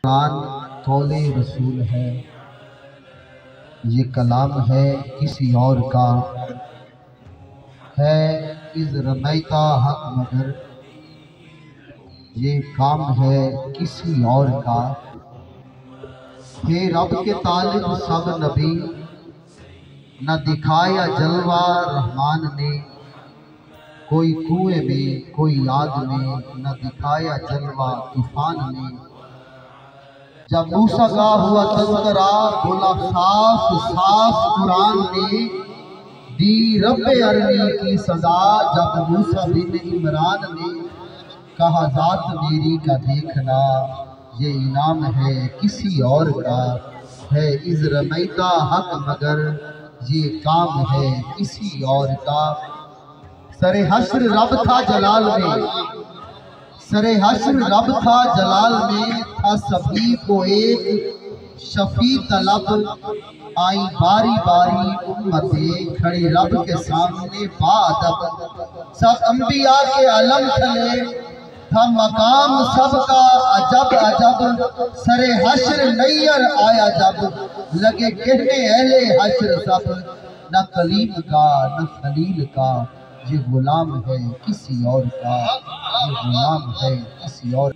قرآن قول رسول ہے، یہ کلام ہے کسی اور کا، ہے اذ رمیتا حق مگر یہ کام ہے کسی اور کا۔ ہے رب کے طالب سب نبی، نہ دکھایا جلوہ رحمان نے، کوئی کنویں میں کوئی آگ میں، نہ دکھایا جلوہ طوفان نے۔ جب موسیٰ کا ہوا تذکرہ بولا صاف صاف قرآن نے، دی رب ارنی کی صدا جب موسیٰ بن عمران نے، کہا ذات میری کا دیکھنا یہ انعام ہے کسی اور کا، ہے اذ رمیتا حق مگر یہ کام ہے کسی اور کا۔ سر حشر رب تھا جلال میں، سر حشر رب تھا جلال میں، تھا سبھی کو ایک شفیع طلب، آئی باری باری امتیں کھڑی رب کے سامنے بادب۔ سب انبیاء کے علم تھلے تھا مقام سب کا عجب عجب، سر حشر نیر آیا جب لگے کہنے اہل حشر سب، نہ کلیم کا نہ خلیل کا یہ غلام ہے کسی اور کا، یہ غلام ہے کسی اور